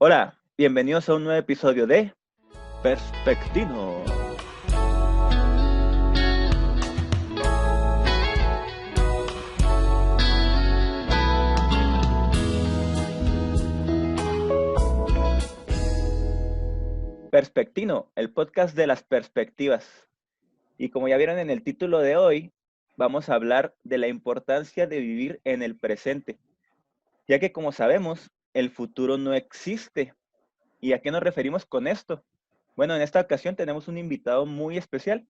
Hola, bienvenidos a un nuevo episodio de Perspectino. Perspectino, el podcast de las perspectivas. Y como ya vieron en el título de hoy, vamos a hablar de la importancia de vivir en el presente, ya que como sabemos, el futuro no existe. ¿Y a qué nos referimos con esto? Bueno, en esta ocasión tenemos un invitado muy especial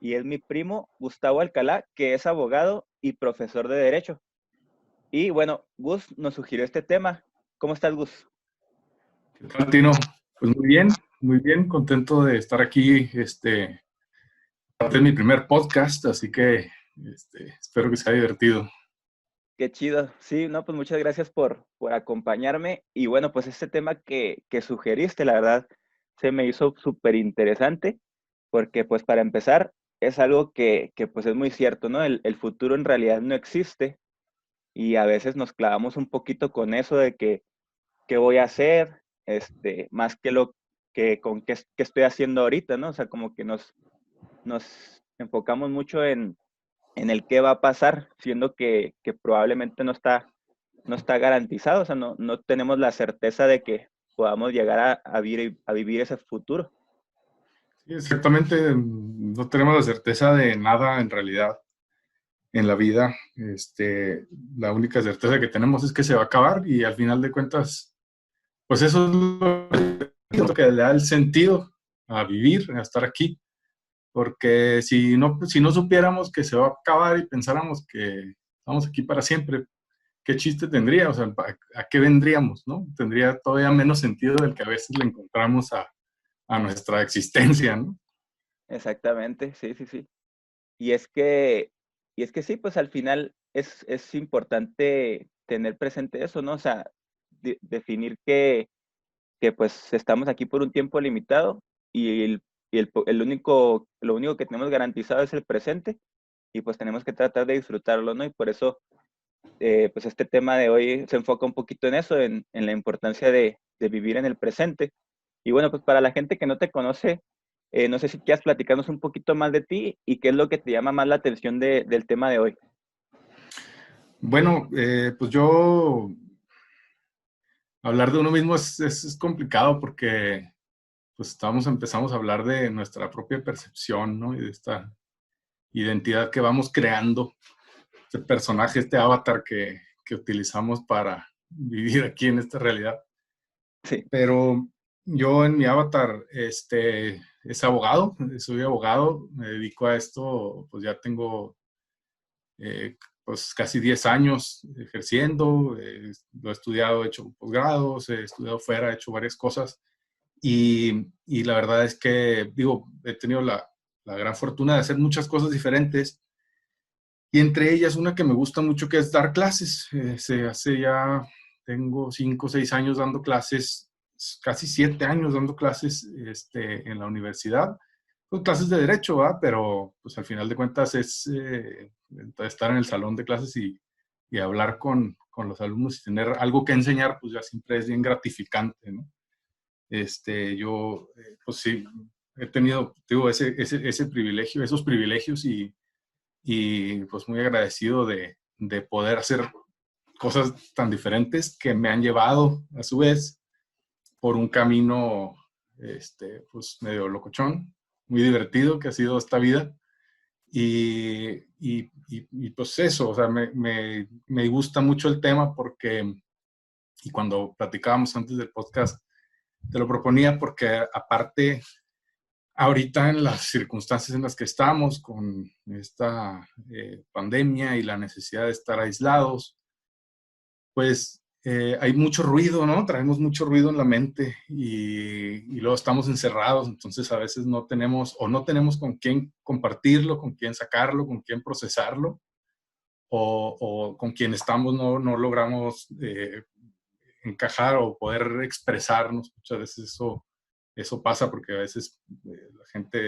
y es mi primo Gustavo Alcalá, que es abogado y profesor de Derecho. Y bueno, Gus nos sugirió este tema. ¿Cómo estás, Gus? ¿Qué tal, Tino? Pues muy bien, contento de estar aquí. Este es mi primer podcast, así que espero que sea divertido. Qué chido. Sí, no, pues muchas gracias por acompañarme. Y bueno, pues este tema que sugeriste, la verdad, se me hizo súper interesante, porque pues para empezar, es algo que pues es muy cierto, ¿no? El futuro en realidad no existe y a veces nos clavamos un poquito con eso de que, ¿qué voy a hacer? Más que lo que con qué estoy haciendo ahorita, ¿no? O sea, como que nos enfocamos mucho en el qué va a pasar, siendo que probablemente no está garantizado, o sea, no tenemos la certeza de que podamos llegar a vivir ese futuro. Sí, exactamente, no tenemos la certeza de nada en realidad en la vida. La única certeza que tenemos es que se va a acabar y al final de cuentas, pues eso es lo que le da el sentido a vivir, a estar aquí. Porque si no supiéramos que se va a acabar y pensáramos que estamos aquí para siempre, ¿qué chiste tendría? O sea, ¿a qué vendríamos, no? Tendría todavía menos sentido del que a veces le encontramos a nuestra existencia, ¿no? Exactamente, sí, sí, sí. Y es que, y es que sí, pues al final es importante tener presente eso, ¿no? O sea, definir que pues estamos aquí por un tiempo limitado y lo único que tenemos garantizado es el presente y pues tenemos que tratar de disfrutarlo, ¿no? Y por eso pues este tema de hoy se enfoca un poquito en eso, en la importancia de vivir en el presente. Y bueno, pues para la gente que no te conoce, no sé si quieras platicarnos un poquito más de ti y qué es lo que te llama más la atención del tema de hoy. Bueno, pues hablar de uno mismo es complicado porque pues empezamos a hablar de nuestra propia percepción, ¿no? Y de esta identidad que vamos creando, este personaje, este avatar que utilizamos para vivir aquí en esta realidad. Sí, Pero yo en mi avatar, es abogado, soy abogado, me dedico a esto, pues ya tengo pues casi 10 años ejerciendo, lo he estudiado, he hecho posgrados, he estudiado fuera, he hecho varias cosas y la verdad es que, digo, he tenido la gran fortuna de hacer muchas cosas diferentes y entre ellas una que me gusta mucho que es dar clases. Se hace ya, tengo 5 o 6 años dando clases, casi 7 años dando clases en la universidad. Pues clases de derecho, ¿va? Pero pues al final de cuentas es estar en el salón de clases y hablar con los alumnos y tener algo que enseñar, pues ya siempre es bien gratificante, ¿no? Pues sí, he tenido, digo, ese privilegio, esos privilegios y pues muy agradecido de poder hacer cosas tan diferentes que me han llevado a su vez por un camino pues medio locochón, muy divertido que ha sido esta vida. Y pues eso, o sea, me gusta mucho el tema porque, y cuando platicábamos antes del podcast, te lo proponía porque aparte ahorita en las circunstancias en las que estamos con esta pandemia y la necesidad de estar aislados, pues hay mucho ruido, ¿no? Traemos mucho ruido en la mente y luego estamos encerrados, entonces a veces no tenemos con quién compartirlo, con quién sacarlo, con quién procesarlo, o con quien estamos no logramos encajar o poder expresarnos. Muchas veces eso pasa porque a veces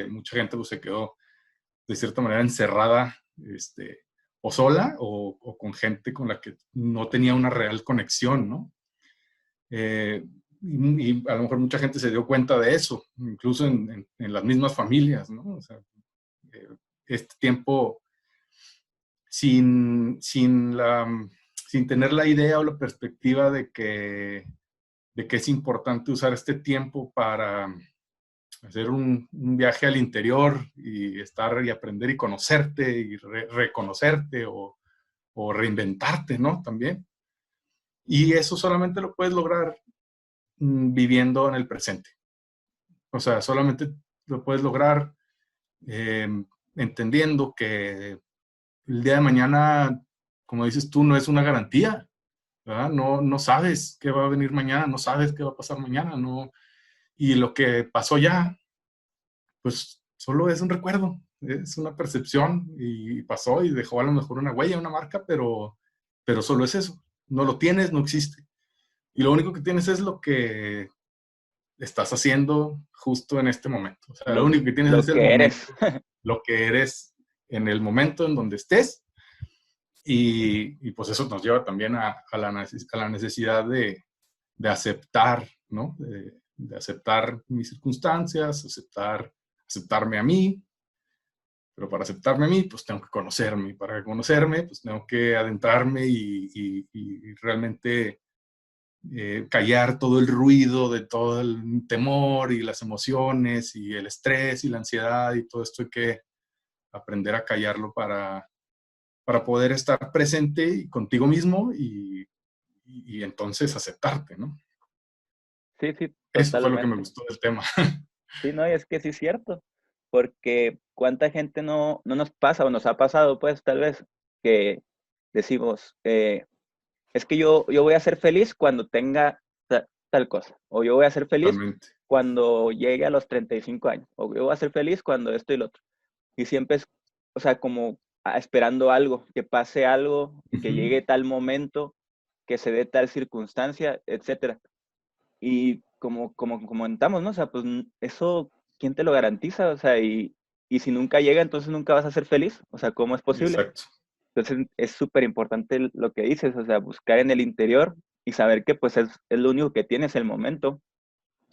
mucha gente pues, se quedó de cierta manera encerrada, o sola o con gente con la que no tenía una real conexión, ¿no? Eh, y a lo mejor mucha gente se dio cuenta de eso, incluso en las mismas familias, ¿no? O sea, este tiempo sin, sin tener la idea o la perspectiva de que es importante usar este tiempo para hacer un viaje al interior y estar y aprender y conocerte y reconocerte o reinventarte, ¿no? También. Y eso solamente lo puedes lograr viviendo en el presente. O sea, solamente lo puedes lograr eh, entendiendo que el día de mañana, como dices tú, no es una garantía, ¿verdad? No, no sabes qué va a venir mañana, no sabes qué va a pasar mañana, no. Y lo que pasó ya, pues solo es un recuerdo, es una percepción y pasó y dejó a lo mejor una huella, una marca, pero solo es eso. No lo tienes, no existe. Y lo único que tienes es lo que estás haciendo justo en este momento. O sea, lo único que tienes Lo es el que eres. momento, lo que eres en el momento en donde estés. Y pues eso nos lleva también a la necesidad de aceptar, ¿no? De aceptar mis circunstancias, aceptarme a mí, pero para aceptarme a mí, pues tengo que conocerme. Para conocerme, pues tengo que adentrarme y realmente callar todo el ruido de todo el temor y las emociones y el estrés y la ansiedad y todo esto hay que aprender a callarlo para poder estar presente contigo mismo y entonces aceptarte, ¿no? Sí, sí, Eso fue lo que me totalmente. gustó del tema. Sí, no, y es que sí es cierto, porque cuánta gente no nos pasa o nos ha pasado, pues tal vez, que decimos, es que yo voy a ser feliz cuando tenga tal cosa, o yo voy a ser feliz Totalmente. cuando llegue a los 35 años, o yo voy a ser feliz cuando esto y lo otro. Y siempre es, o sea, como esperando algo, que pase algo, que Uh-huh. llegue tal momento, que se dé tal circunstancia, etcétera. Y como comentamos, ¿no? O sea, pues eso, ¿quién te lo garantiza? O sea, y si nunca llega, entonces nunca vas a ser feliz. O sea, ¿cómo es posible? Exacto. Entonces es súper importante lo que dices, o sea, buscar en el interior y saber que pues es lo único que tienes el momento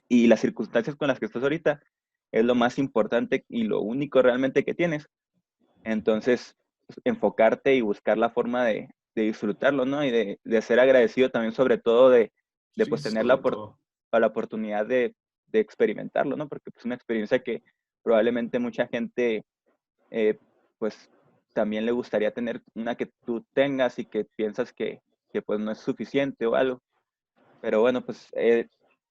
y las circunstancias con las que estás ahorita es lo más importante y lo único realmente que tienes. Entonces, pues, enfocarte y buscar la forma de disfrutarlo, ¿no? Y de ser agradecido también sobre todo de Sí, pues tener sobre todo. la oportunidad de experimentarlo, ¿no? Porque es pues, una experiencia que probablemente mucha gente eh, pues también le gustaría tener una que tú tengas y que piensas que pues no es suficiente o algo. Pero bueno, pues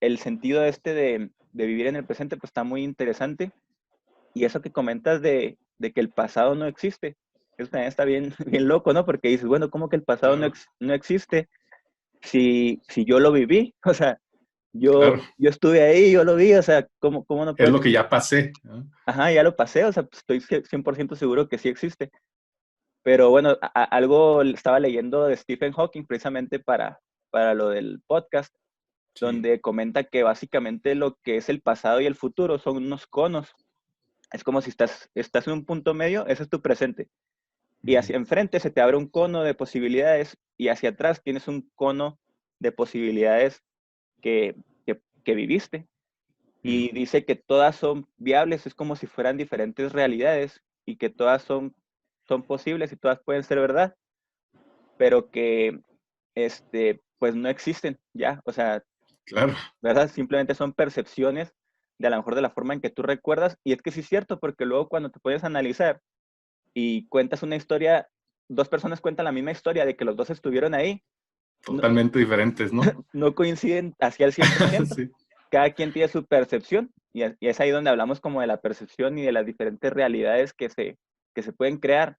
el sentido este de vivir en el presente pues está muy interesante. Y eso que comentas de que el pasado no existe, eso también está bien, bien loco, ¿no? Porque dices, bueno, ¿cómo que el pasado Claro, no existe si yo lo viví? O sea, claro. yo estuve ahí, yo lo vi, o sea, ¿cómo no Es puede lo que existir? ya pasé, ¿no? Ajá, ya lo pasé, o sea, pues estoy 100% seguro que sí existe. Pero bueno, algo estaba leyendo de Stephen Hawking precisamente para lo del podcast, Sí. donde comenta que básicamente lo que es el pasado y el futuro son unos conos. Es como si estás en un punto medio, ese es tu presente. Y Uh-huh. hacia enfrente se te abre un cono de posibilidades y hacia atrás tienes un cono de posibilidades que viviste. Uh-huh. Y dice que todas son viables, es como si fueran diferentes realidades y que todas son posibles y todas pueden ser verdad, pero que pues no existen ya, o sea, Claro, ¿verdad? Simplemente son percepciones de a lo mejor de la forma en que tú recuerdas. Y es que sí es cierto, porque luego cuando te puedes analizar y cuentas una historia, dos personas cuentan la misma historia de que los dos estuvieron ahí, no, totalmente diferentes, ¿no? no coinciden hacia el 100%. Sí, Cada quien tiene su percepción y es ahí donde hablamos como de la percepción y de las diferentes realidades que se pueden crear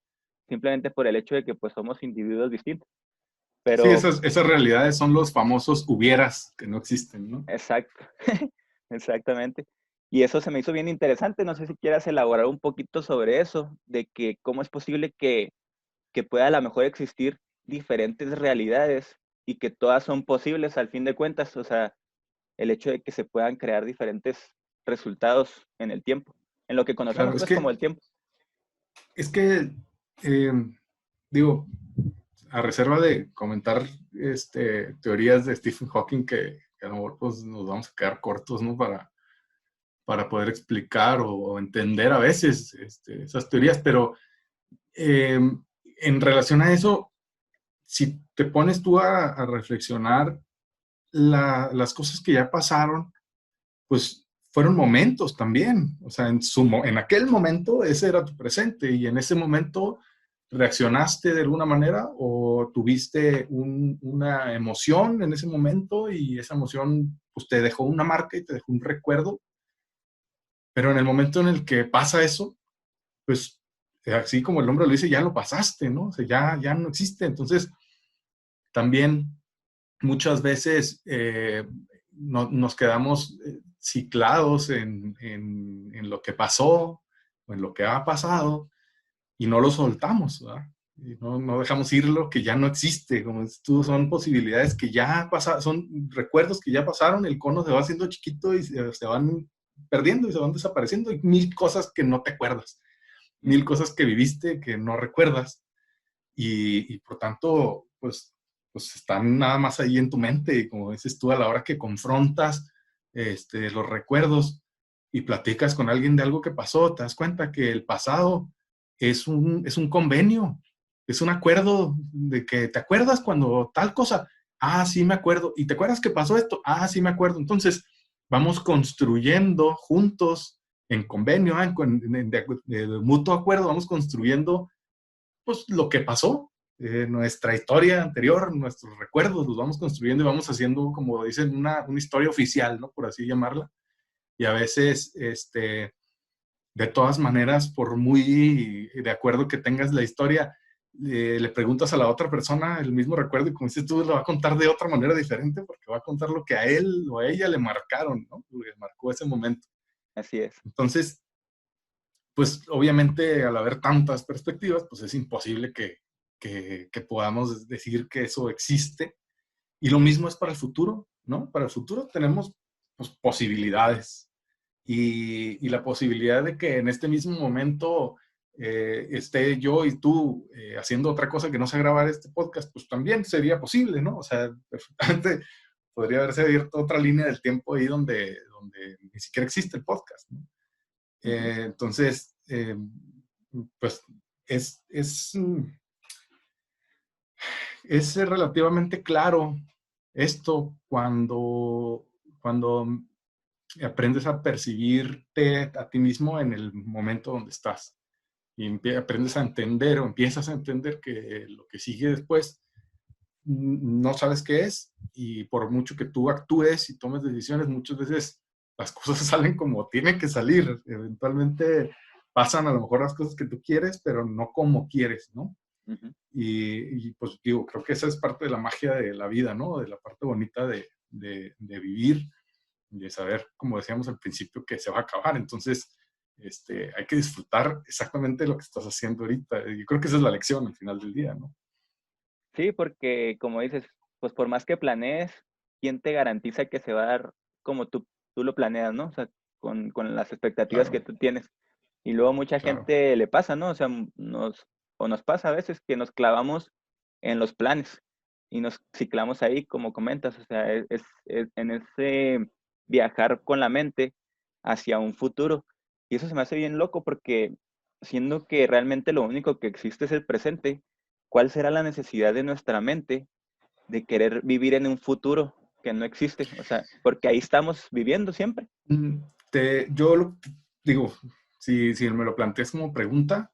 simplemente por el hecho de que pues somos individuos distintos. sí, Pero, esas realidades son los famosos hubieras que no existen, ¿no? exacto, exactamente. Y eso se me hizo bien interesante. No sé si quieras elaborar un poquito sobre eso, de que cómo es posible que pueda a lo mejor existir diferentes realidades y que todas son posibles al fin de cuentas. O sea, el hecho de que se puedan crear diferentes resultados en el tiempo, en lo que Claro, conocemos pues como el tiempo. es que eh, digo, a reserva de comentar teorías de Stephen Hawking que porque a lo mejor pues, nos vamos a quedar cortos, ¿no? Para poder explicar o entender a veces esas teorías, pero en relación a eso, si te pones tú a reflexionar las cosas que ya pasaron, pues fueron momentos también. O sea, en aquel momento ese era tu presente y en ese momento reaccionaste de alguna manera o tuviste una emoción en ese momento y esa emoción pues te dejó una marca y te dejó un recuerdo. Pero en el momento en el que pasa eso, pues así como el hombre lo dice, ya lo pasaste, ¿no? O sea, ya no existe. Entonces, también muchas veces nos quedamos ciclados en lo que pasó o en lo que ha pasado y no lo soltamos, ¿verdad? Y no dejamos ir lo que ya no existe, como dices tú, son posibilidades que ya pasaron, son recuerdos que ya pasaron, el cono se va haciendo chiquito y se van perdiendo y se van desapareciendo, y mil cosas que no te acuerdas, mil cosas que viviste que no recuerdas, y por tanto, pues están nada más ahí en tu mente, y como dices tú, a la hora que confrontas los recuerdos y platicas con alguien de algo que pasó, te das cuenta que el pasado es un convenio, es un acuerdo de que te acuerdas cuando tal cosa, ah, sí me acuerdo, y te acuerdas que pasó esto, ah, sí me acuerdo. Entonces, vamos construyendo juntos, en convenio, de mutuo acuerdo, vamos construyendo pues lo que pasó, nuestra historia anterior, nuestros recuerdos, los vamos construyendo y vamos haciendo, como dicen, una historia oficial, ¿no? Por así llamarla. Y a veces, de todas maneras, por muy de acuerdo que tengas la historia, le preguntas a la otra persona el mismo recuerdo y como dices tú, lo va a contar de otra manera diferente porque va a contar lo que a él o a ella le marcaron, ¿no? Le marcó ese momento. Así es. Entonces, pues obviamente al haber tantas perspectivas, pues es imposible que podamos decir que eso existe. Y lo mismo es para el futuro, ¿no? Para el futuro tenemos pues, posibilidades. Y la posibilidad de que en este mismo momento esté yo y tú haciendo otra cosa que no sea grabar este podcast, pues también sería posible, ¿no? O sea, perfectamente podría haberse abierto otra línea del tiempo ahí donde ni siquiera existe el podcast, ¿no? Entonces, pues es relativamente claro esto cuando aprendes a percibirte a ti mismo en el momento donde estás y aprendes a entender o empiezas a entender que lo que sigue después no sabes qué es y por mucho que tú actúes y tomes decisiones, muchas veces las cosas salen como tienen que salir. Eventualmente pasan a lo mejor las cosas que tú quieres, pero no como quieres, ¿no? Ujú. Pues digo, creo que esa es parte de la magia de la vida, ¿no? De la parte bonita de vivir, de saber, como decíamos al principio, que se va a acabar. Entonces, hay que disfrutar exactamente lo que estás haciendo ahorita. Yo creo que esa es la lección al final del día, ¿no? Sí, porque como dices, pues por más que planees, ¿quién te garantiza que se va a dar como tú lo planeas, ¿no? O sea, con las expectativas que Claro, tú tienes. Y luego mucha claro. gente le pasa, ¿no? O sea, nos pasa a veces que nos clavamos en los planes y nos ciclamos ahí, como comentas, o sea, en ese viajar con la mente hacia un futuro. Y eso se me hace bien loco porque siendo que realmente lo único que existe es el presente, ¿cuál será la necesidad de nuestra mente de querer vivir en un futuro que no existe? O sea, porque ahí estamos viviendo siempre. Mm, digo, si me lo planteas como pregunta,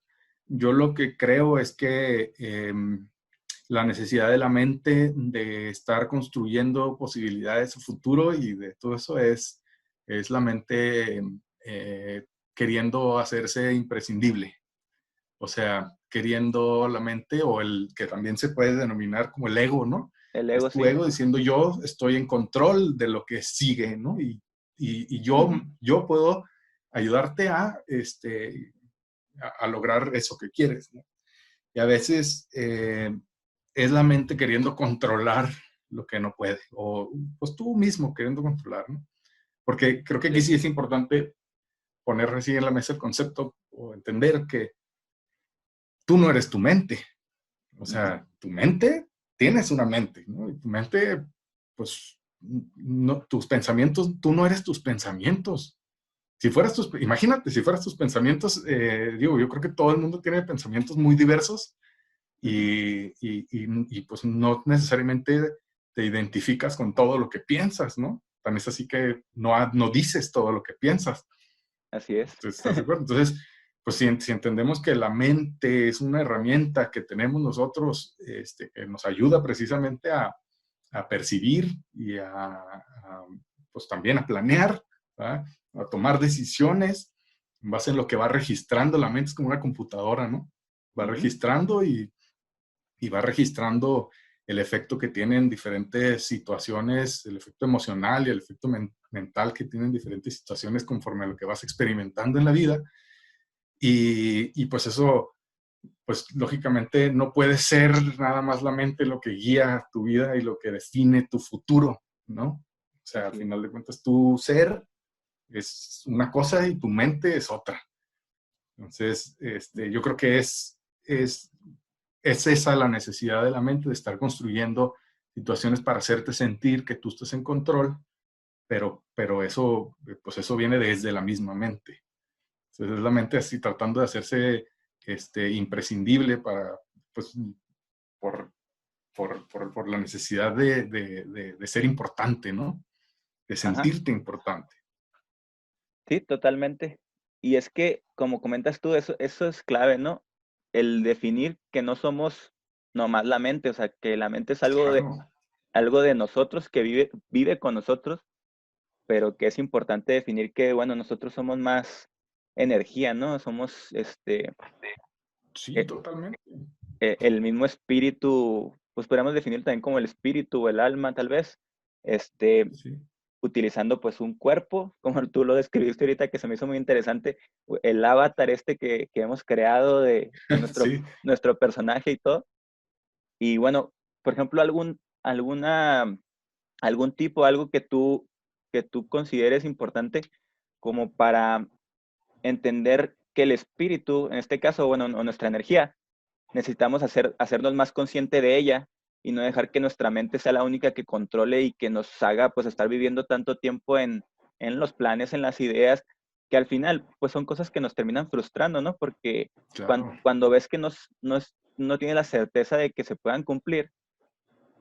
yo lo que creo es que la necesidad de la mente de estar construyendo posibilidades a futuro y de todo eso es la mente queriendo hacerse imprescindible. O sea, queriendo la mente o el que también se puede denominar como el ego, ¿no? El ego Es tu sí. ego diciendo yo estoy en control de lo que sigue, ¿no? Y Ujú. yo puedo ayudarte a lograr eso que quieres, ¿no? Y a veces es la mente queriendo controlar lo que no puede, o pues tú mismo queriendo controlar, ¿no? Porque creo que aquí Sí. sí es importante poner así en la mesa el concepto o entender que tú no eres tu mente. O Ujú. sea, tu mente, tienes una mente, ¿no? Y tu mente, pues, no, tus pensamientos, tú no eres tus pensamientos. Imagínate, si fueras tus pensamientos, digo, yo creo que todo el mundo tiene pensamientos muy diversos y pues no necesariamente te identificas con todo lo que piensas, ¿no? También es así que no dices todo lo que piensas. Así es. ¿Estás de acuerdo? Entonces, pues si entendemos que la mente es una herramienta que tenemos nosotros, que nos ayuda precisamente a percibir y pues también a planear, ¿verdad? A tomar decisiones en base en lo que va registrando. La mente es como una computadora, ¿no? Va registrando y va registrando el efecto que tienen diferentes situaciones, el efecto emocional y el efecto mental que tienen diferentes situaciones conforme a lo que vas experimentando en la vida. Y pues eso, pues lógicamente no puede ser nada más la mente lo que guía tu vida y lo que define tu futuro, ¿no? O sea, al final de cuentas, tu ser es una cosa y tu mente es otra. Entonces, yo creo que es esa la necesidad de la mente de estar construyendo situaciones para hacerte sentir que tú estás en control, pero eso, pues eso viene desde la misma mente. Entonces es la mente así tratando de hacerse imprescindible para, pues, por, por la necesidad de ser importante, ¿no? De Ajá. sentirte importante. Sí, totalmente. Y es que, como comentas tú, eso es clave, ¿no? El definir que no somos nomás la mente, o sea, que la mente es Claro, algo de nosotros, que vive con nosotros, pero que es importante definir que, bueno, nosotros somos más energía, ¿no? Somos sí, eh, totalmente. el mismo espíritu, pues podríamos definirlo también como el espíritu o el alma, tal vez, este, Sí, utilizando pues un cuerpo, como tú lo describiste ahorita, que se me hizo muy interesante, el avatar que hemos creado de sí, nuestro personaje y todo. Y bueno, por ejemplo, algún tipo, algo que tú consideres importante como para entender que el espíritu, en este caso, bueno, o nuestra energía, necesitamos hacernos más consciente de ella y no dejar que nuestra mente sea la única que controle y que nos haga pues estar viviendo tanto tiempo en los planes, en las ideas, que al final pues son cosas que nos terminan frustrando, ¿no? Porque claro. cuando ves que no tienes la certeza de que se puedan cumplir,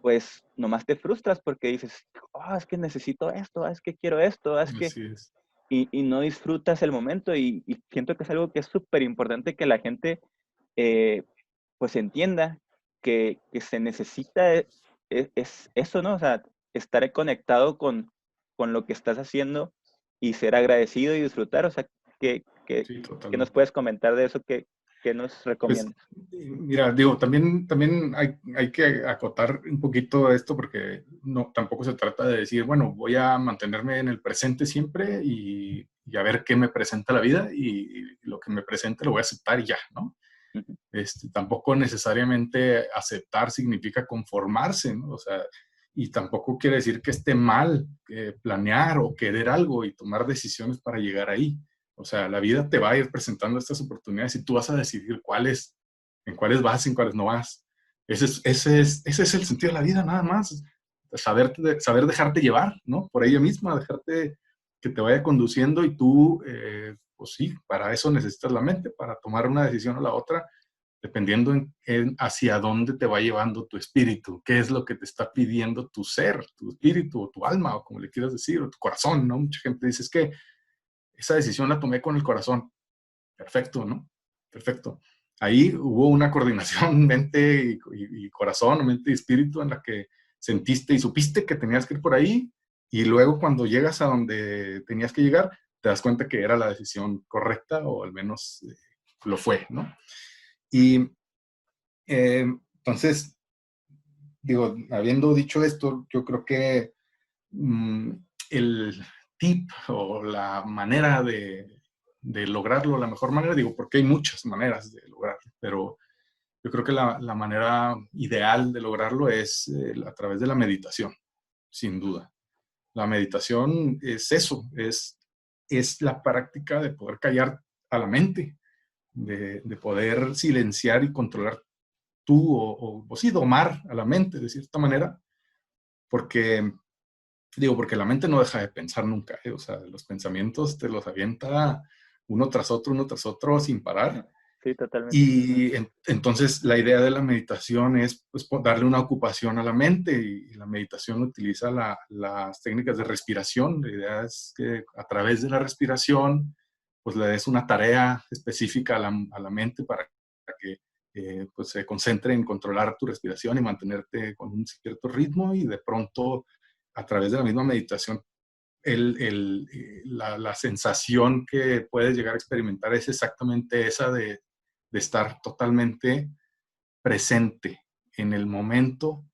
pues nomás te frustras porque dices, oh, es que necesito esto, es que quiero esto, es que Así es. y no disfrutas el momento y siento que es algo que es súper importante que la gente eh, pues entienda que se necesita es eso, ¿no? O sea, estar conectado con lo que estás haciendo y ser agradecido y disfrutar. O sea, Sí, ¿qué nos totalmente. puedes comentar de eso? ¿Qué nos Pues, recomiendas? mira, digo, también hay que acotar un poquito esto porque no, tampoco se trata de decir, bueno, voy a mantenerme en el presente siempre y a ver qué me presenta la vida y lo que me presente lo voy a aceptar y ya, ¿no? Ujú. Tampoco necesariamente aceptar significa conformarse, ¿no? O sea, y tampoco quiere decir que esté mal planear o querer algo y tomar decisiones para llegar ahí. O sea, la vida te va a ir presentando estas oportunidades y tú vas a decidir cuáles, en cuáles vas, en cuáles no vas. Ese es el sentido de la vida, nada más. Saber dejarte llevar, ¿no? Por ella misma, dejarte que te vaya conduciendo y tú, pues sí, para eso necesitas la mente, para tomar una decisión o la otra, dependiendo hacia dónde te va llevando tu espíritu, qué es lo que te está pidiendo tu ser, tu espíritu o tu alma, o como le quieras decir, o tu corazón, ¿no? Mucha gente dice, es que esa decisión la tomé con el corazón. Perfecto, ¿no? Perfecto. Ahí hubo una coordinación mente y corazón, mente y espíritu en la que sentiste y supiste que tenías que ir por ahí y luego cuando llegas a donde tenías que llegar, te das cuenta que era la decisión correcta o al menos lo fue, ¿no? Y entonces, digo, habiendo dicho esto, yo creo que mm, el tip o la manera de lograrlo, la mejor manera, digo, porque hay muchas maneras de lograrlo, pero yo creo que la manera ideal de lograrlo es a través de la meditación, sin duda. La meditación es eso, es la práctica de poder callar a la mente, de poder silenciar y controlar tú o sí domar a la mente de cierta manera, porque Digo, porque la mente no deja de pensar nunca, ¿eh? O sea, los pensamientos te los avienta uno tras otro sin parar. Sí, totalmente. Y entonces la idea de la meditación es pues, darle una ocupación a la mente y la meditación utiliza las técnicas de respiración. La idea es que a través de la respiración pues le des una tarea específica a la mente para que pues se concentre en controlar tu respiración y mantenerte con un cierto ritmo y de pronto a través de la misma meditación la sensación que puedes llegar a experimentar es exactamente esa de estar totalmente presente en el momento,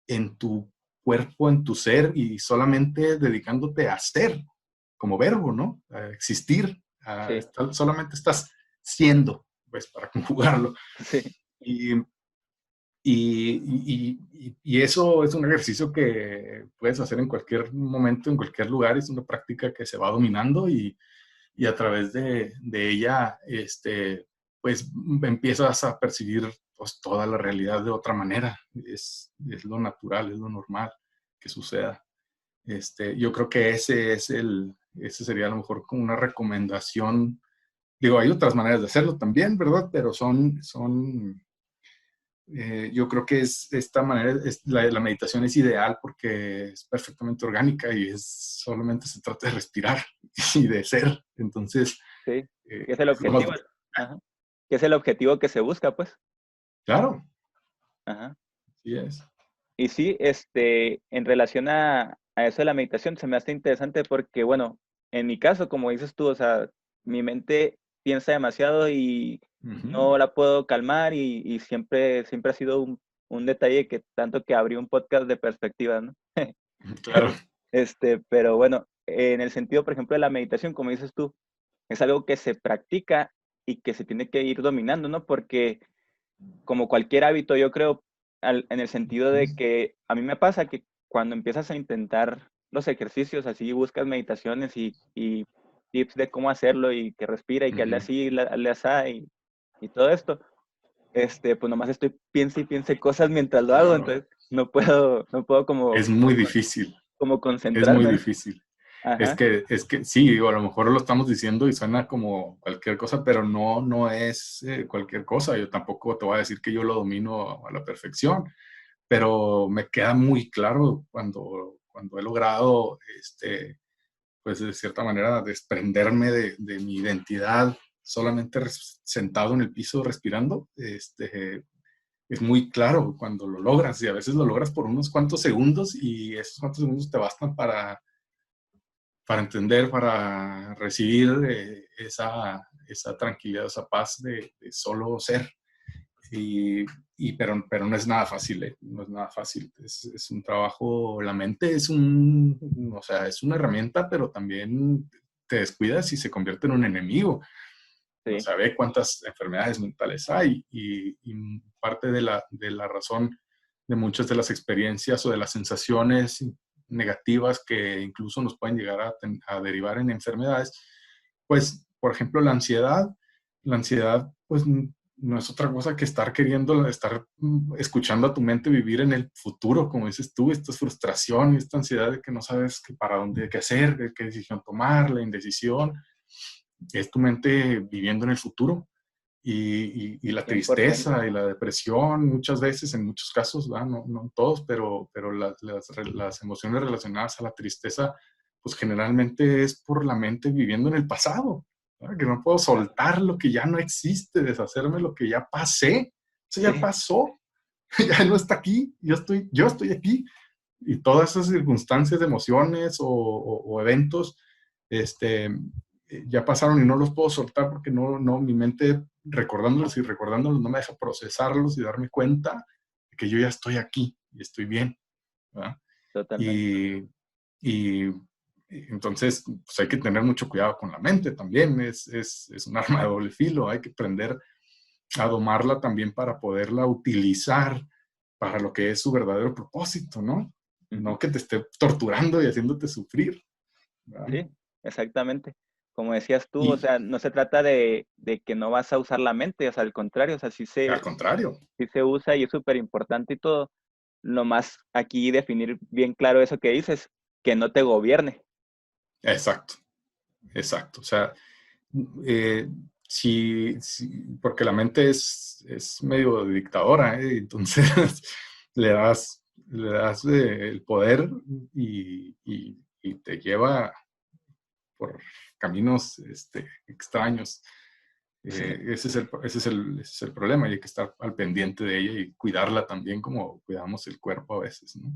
en tu cuerpo, en tu ser y solamente dedicándote a ser como verbo, ¿no? A existir, Sí, solamente estás siendo, pues para conjugarlo. sí, Y, y eso es un ejercicio que puedes hacer en cualquier momento, en cualquier lugar, es una práctica que se va dominando y a través de ella, pues empiezas a percibir pues, toda la realidad de otra manera. Es lo natural, es lo normal que suceda. Yo creo que ese sería a lo mejor como una recomendación. Digo, hay otras maneras de hacerlo también, ¿verdad? Pero yo creo que esta manera, la meditación es ideal porque es perfectamente orgánica y solamente se trata de respirar y de ser. Entonces, sí. ¿Qué es el objetivo? más, Ajá. ¿Qué es el objetivo que se busca, pues? claro, Ajá. sí es. Y sí, en relación a eso de la meditación, se me hace interesante porque, bueno, en mi caso, como dices tú, o sea, mi mente piensa demasiado y Ujú. no la puedo calmar y siempre ha sido un detalle que tanto que abrí un podcast de perspectivas, ¿no? Claro, Pero bueno, en el sentido, por ejemplo, de la meditación, como dices tú, es algo que se practica y que se tiene que ir dominando, ¿no? Porque como cualquier hábito, yo creo, en el sentido de que a mí me pasa que cuando empiezas a intentar los ejercicios, así buscas meditaciones y tips de cómo hacerlo y que respira y que hazle ujú, así, hazle así y todo esto, pues nomás estoy piense y piense cosas mientras lo hago, claro. entonces no puedo Es muy difícil, como es muy concentrarme, ¿no? difícil. Ajá, Es que sí, digo, a lo mejor lo estamos diciendo y suena como cualquier cosa, pero no es cualquier cosa. Yo tampoco te voy a decir que yo lo domino a la perfección, pero me queda muy claro cuando he logrado, pues de cierta manera, desprenderme de mi identidad solamente sentado en el piso respirando. Es muy claro cuando lo logras y a veces lo logras por unos cuantos segundos y esos cuantos segundos te bastan para entender, para recibir esa tranquilidad, esa paz de solo ser. Y, pero no es nada fácil, ¿eh? No es nada fácil. Es un trabajo, la mente o sea, es una herramienta, pero también te descuidas y se convierte en un enemigo. No sí, sabe cuántas enfermedades mentales hay y parte de la razón de muchas de las experiencias o de las sensaciones negativas que incluso nos pueden llegar a derivar en enfermedades, pues, por ejemplo, la ansiedad, pues, no es otra cosa que estar escuchando a tu mente vivir en el futuro, como dices tú, esta frustración y esta ansiedad de que no sabes para dónde, qué hacer, qué decisión tomar, la indecisión, es tu mente viviendo en el futuro y la 100%. tristeza y la depresión muchas veces, en muchos casos, ¿verdad? No en todos, pero las emociones relacionadas a la tristeza, pues generalmente es por la mente viviendo en el pasado, ¿verdad? Que no puedo Claro. soltar lo que ya no existe, deshacerme lo que ya pasé, eso ya Sí, pasó, ya no está aquí, yo estoy aquí. Y todas esas circunstancias, emociones o eventos, este, ya pasaron y no los puedo soltar porque mi mente recordándolos y recordándolos no me deja procesarlos y darme cuenta de que yo ya estoy aquí y estoy bien, ¿verdad? totalmente. Y, y entonces, pues hay que tener mucho cuidado con la mente también, es un arma de doble filo, hay que aprender a domarla también para poderla utilizar para lo que es su verdadero propósito, ¿no? Ujú. No que te esté torturando y haciéndote sufrir, ¿verdad? Sí, exactamente. Como decías tú, o Y sea, no se trata de que no vas a usar la mente, o sea, al contrario, o sea, al contrario, sí se usa y es súper importante y todo. Nomás aquí definir bien claro eso que dices. que no te gobierne. Exacto, exacto. O sea, eh, porque la mente es medio dictadora, ¿eh? Entonces le das el poder y te lleva por caminos extraños. Sí. Ese es el problema y hay que estar al pendiente de ella y cuidarla también como cuidamos el cuerpo a veces, ¿no?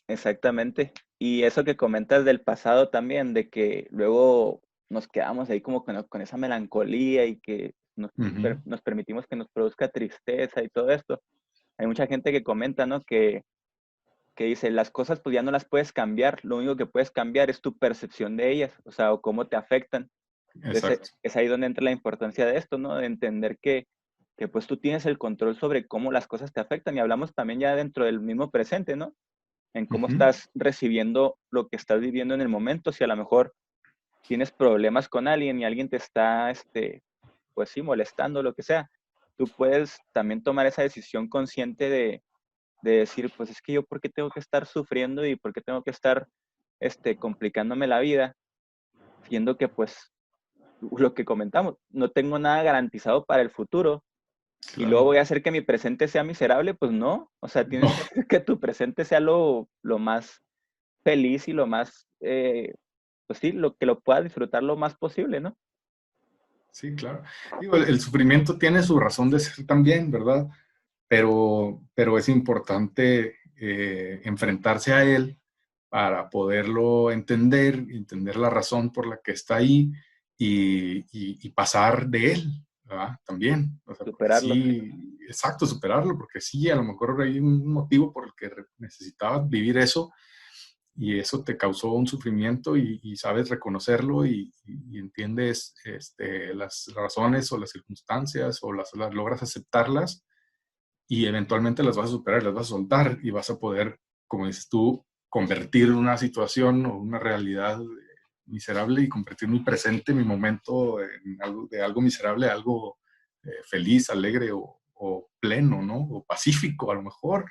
Exactamente. Y eso que comentas del pasado también, de que luego nos quedamos ahí como con esa melancolía y que Ujú, nos permitimos que nos produzca tristeza y todo esto. Hay mucha gente que comenta, ¿no? Que dice, las cosas pues ya no las puedes cambiar, lo único que puedes cambiar es tu percepción de ellas, o sea, o cómo te afectan. Entonces, exacto. es ahí donde entra la importancia de esto, ¿no? De entender que pues tú tienes el control sobre cómo las cosas te afectan y hablamos también ya dentro del mismo presente, ¿no? En cómo Ujú, estás recibiendo lo que estás viviendo en el momento, si a lo mejor tienes problemas con alguien y alguien te está, pues sí, molestando, lo que sea, tú puedes también tomar esa decisión consciente de decir, pues es que yo, ¿por qué tengo que estar sufriendo y por qué tengo que estar, complicándome la vida, siendo que, pues, lo que comentamos, no tengo nada garantizado para el futuro y luego claro. voy a hacer que mi presente sea miserable? Pues no, o sea, tienes No, que hacer que tu presente sea lo más feliz y lo más, pues sí, lo que lo puedas disfrutar lo más posible, ¿no? sí, claro. Digo, el sufrimiento tiene su razón de ser también, ¿verdad? Pero es importante enfrentarse a él para poderlo entender la razón por la que está ahí y pasar de él, ¿verdad? También, o sea, porque Superarlo. sí, exacto, superarlo, porque sí, a lo mejor hay un motivo por el que necesitabas vivir eso y eso te causó un sufrimiento y sabes reconocerlo y entiendes las razones o las circunstancias o las logras aceptarlas y eventualmente las vas a superar, las vas a soltar y vas a poder, como dices tú, convertir una situación o una realidad miserable y convertir mi presente, mi momento en algo, de algo miserable a algo feliz, alegre o pleno, ¿no? O pacífico a lo mejor.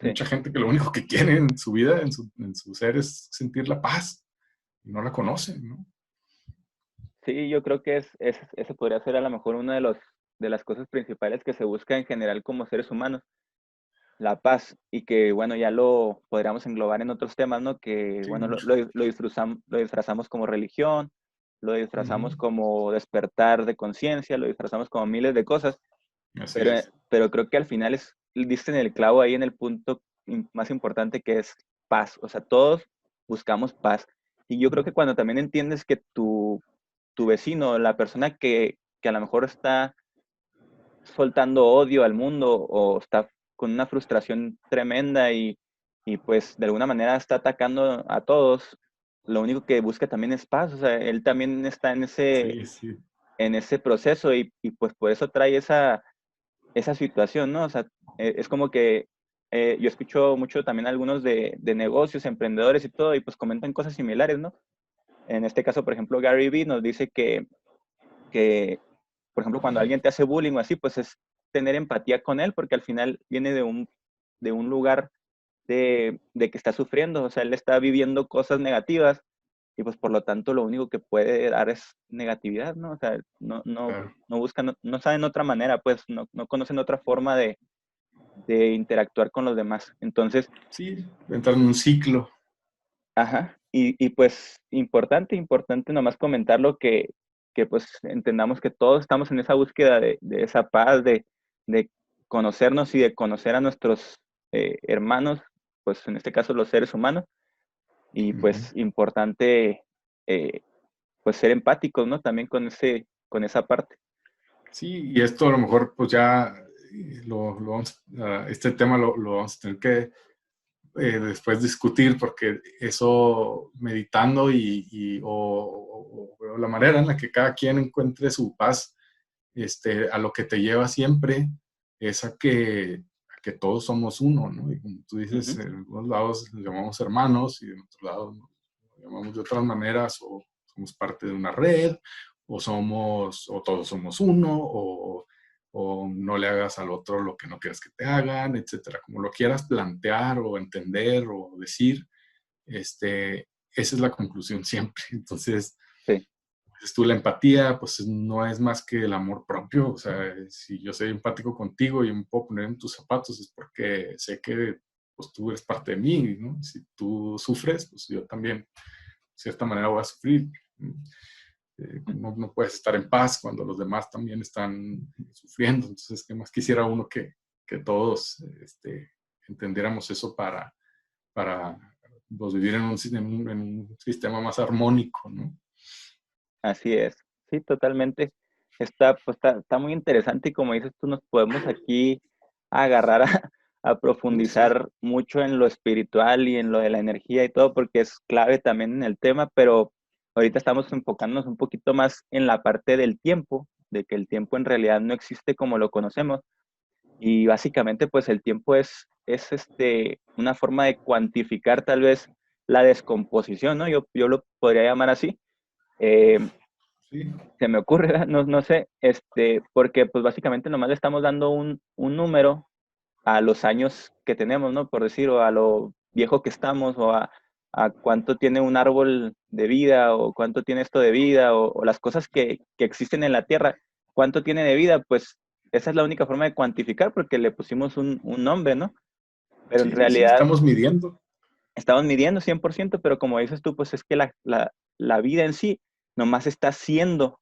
Sí. Mucha gente que lo único que quiere en su vida, en su ser, es sentir la paz y no la conocen, ¿no? Sí, yo creo que ese podría ser a lo mejor una de las cosas principales que se busca en general como seres humanos, la paz, y que bueno, ya lo podríamos englobar en otros temas, ¿no? Que Sí, bueno, mucho. lo disfrazamos como religión, lo disfrazamos Ujú. como despertar de conciencia, lo disfrazamos como miles de cosas, Así es. pero creo que al final diste en el clavo ahí en el punto más importante que es paz, o sea, todos buscamos paz. Y yo creo que cuando también entiendes que tu vecino, la persona que a lo mejor está soltando odio al mundo o está con una frustración tremenda y pues de alguna manera está atacando a todos, lo único que busca también es paz, o sea, él también está Sí, sí. en ese proceso y pues por eso trae esa situación, ¿no? O sea, es como que yo escucho mucho también algunos de negocios, emprendedores y todo, y pues comentan cosas similares, ¿no? En este caso, por ejemplo, Gary Vee nos dice que, por ejemplo, cuando alguien te hace bullying o así, pues es tener empatía con él, porque al final viene de un lugar de que está sufriendo, o sea, él está viviendo cosas negativas y pues por lo tanto lo único que puede dar es negatividad, ¿no? O sea, Claro. no buscan, no saben otra manera, pues no conocen otra forma de interactuar con los demás. Entonces, Sí, entrar en un ciclo. ajá, y pues importante nomás comentarlo que pues entendamos que todos estamos en esa búsqueda de esa paz, de conocernos y de conocer a nuestros hermanos, pues en este caso los seres humanos, y Ujú. pues importante pues ser empáticos, ¿no? También con esa parte. Sí, y esto a lo mejor pues ya este tema lo vamos a tener que después discutir porque eso meditando o la manera en la que cada quien encuentre su paz, a lo que te lleva siempre es a que todos somos uno, ¿no? Y como tú dices, Ujú. en algunos lados nos llamamos hermanos y en otros lados nos llamamos de otras maneras o somos parte de una red o todos somos uno o no le hagas al otro lo que no quieras que te hagan, etcétera. Como lo quieras plantear o entender o decir, Esa es la conclusión siempre. Entonces, Sí, pues tú la empatía, pues no es más que el amor propio. O sea, si yo soy empático contigo y me puedo poner en tus zapatos, es porque sé que pues tú eres parte de mí, ¿no? Si tú sufres, pues yo también, de cierta manera, voy a sufrir. No puedes estar en paz cuando los demás también están sufriendo. Entonces, ¿qué más quisiera uno que todos entendiéramos eso para pues, vivir en un sistema más armónico, ¿no? así es. Sí, totalmente. Pues, está muy interesante y como dices tú, nos podemos aquí agarrar a Sí, profundizar mucho en lo espiritual y en lo de la energía y todo, porque es clave también en el tema, pero ahorita estamos enfocándonos un poquito más en la parte del tiempo, de que el tiempo en realidad no existe como lo conocemos. Y básicamente, pues el tiempo es una forma de cuantificar tal vez la descomposición, ¿no? Yo lo podría llamar así. Eh, sí. Se me ocurre, ¿verdad? No, no sé, porque pues básicamente nomás le estamos dando un número a los años que tenemos, ¿no? Por decir, o a lo viejo que estamos, o a cuánto tiene un árbol de vida, o cuánto tiene esto de vida, o las cosas que existen en la Tierra, cuánto tiene de vida, pues esa es la única forma de cuantificar porque le pusimos un nombre, ¿no? Pero en Sí, sí, realidad estamos midiendo. estamos midiendo 100%, pero como dices tú, pues es que la vida en sí nomás está siendo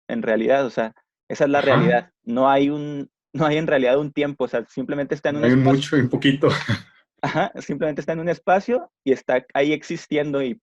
en realidad, o sea, esa es la Ajá. realidad. No hay en realidad un tiempo, o sea, simplemente está en un Hay un espacio. mucho y un poquito. Ajá, simplemente está en un espacio y está ahí existiendo y